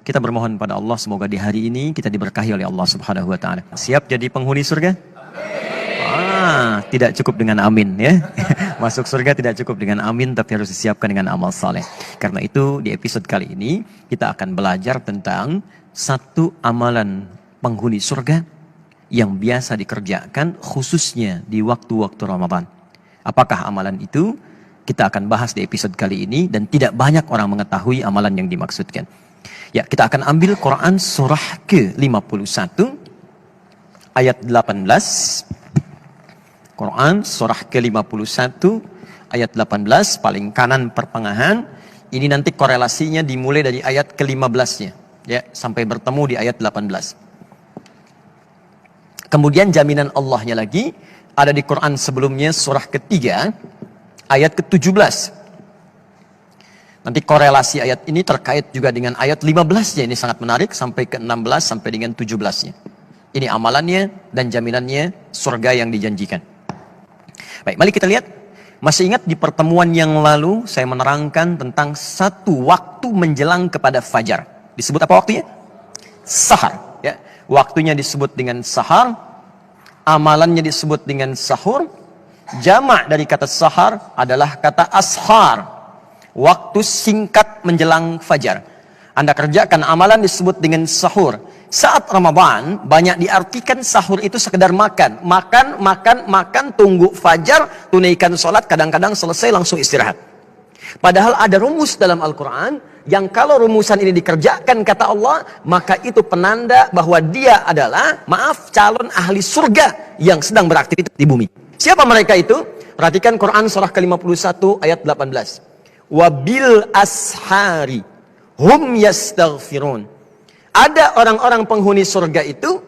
Kita bermohon pada Allah semoga di hari ini kita diberkahi oleh Allah Subhanahu wa taala. Siap jadi penghuni surga? Tidak cukup dengan amin ya. Masuk surga tidak cukup dengan amin, tapi harus disiapkan dengan amal saleh. Karena itu di episode kali ini kita akan belajar tentang satu amalan penghuni surga yang biasa dikerjakan khususnya di waktu-waktu Ramadan. Apakah amalan itu? Kita akan bahas di episode kali ini dan tidak banyak orang mengetahui amalan yang dimaksudkan. Ya, kita akan ambil Quran surah ke-51 ayat 18. Quran surah ke-51 ayat 18 paling kanan pertengahan. Ini nanti korelasinya dimulai dari ayat ke-15-nya ya, sampai bertemu di ayat 18. Kemudian jaminan Allahnya lagi ada di Quran sebelumnya surah ketiga ayat ke-17. Nanti korelasi ayat ini terkait juga dengan ayat 15-nya. Ini sangat menarik sampai ke-16 sampai dengan 17-nya. Ini amalannya dan jaminannya surga yang dijanjikan. Baik, mari kita lihat. Masih ingat di pertemuan yang lalu saya menerangkan tentang satu waktu menjelang kepada fajar. Disebut apa waktunya? Sahar. Ya. Waktunya disebut dengan sahar. Amalannya disebut dengan sahur. Jamak dari kata sahar adalah kata ashar. Waktu singkat menjelang fajar. Anda kerjakan amalan disebut dengan sahur. Saat Ramadan banyak diartikan sahur itu sekedar makan. Makan, tunggu fajar, tunaikan sholat, kadang-kadang selesai langsung istirahat. Padahal ada rumus dalam Al-Quran yang kalau rumusan ini dikerjakan kata Allah, maka itu penanda bahwa dia adalah, calon ahli surga yang sedang beraktivitas di bumi. Siapa mereka itu? Perhatikan Quran surah ke-51 ayat 18. Wabil ashari hum yastaghfirun. Ada orang-orang penghuni surga itu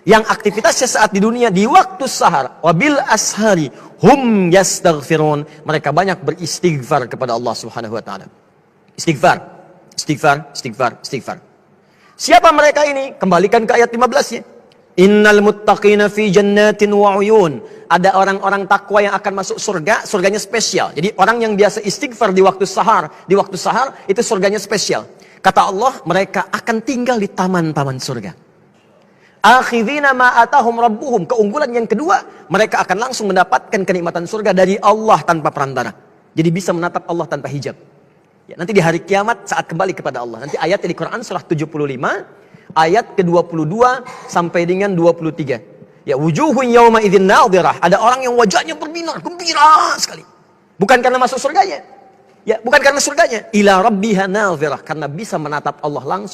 yang aktivitasnya saat di dunia di waktu sahar. Wabil ashari hum yastaghfirun. Mereka banyak beristighfar kepada Allah Subhanahu wa taala. Istighfar. Siapa mereka ini? Kembalikan ke ayat 15-nya. Innal muttaqina fi jannatin wa uyun. Ada orang-orang takwa yang akan masuk surga, surganya spesial. Jadi orang yang biasa istighfar di waktu sahar itu surganya spesial. Kata Allah, mereka akan tinggal di taman-taman surga. Akhidhina ma atahum rabbuhum. Keunggulan yang kedua, mereka akan langsung mendapatkan kenikmatan surga dari Allah tanpa perantara. Jadi bisa menatap Allah tanpa hijab. Ya, nanti di hari kiamat saat kembali kepada Allah. Nanti ayatnya di Quran surah 75 ayat ke-22 sampai dengan 23. Ya, wujuhun yawma idzin nadhirah. Ada orang yang wajahnya berbinar, gembira sekali. Bukan karena masuk surganya. Ya, bukan karena surganya. Ila rabbiha nadhirah, karena bisa menatap Allah langsung.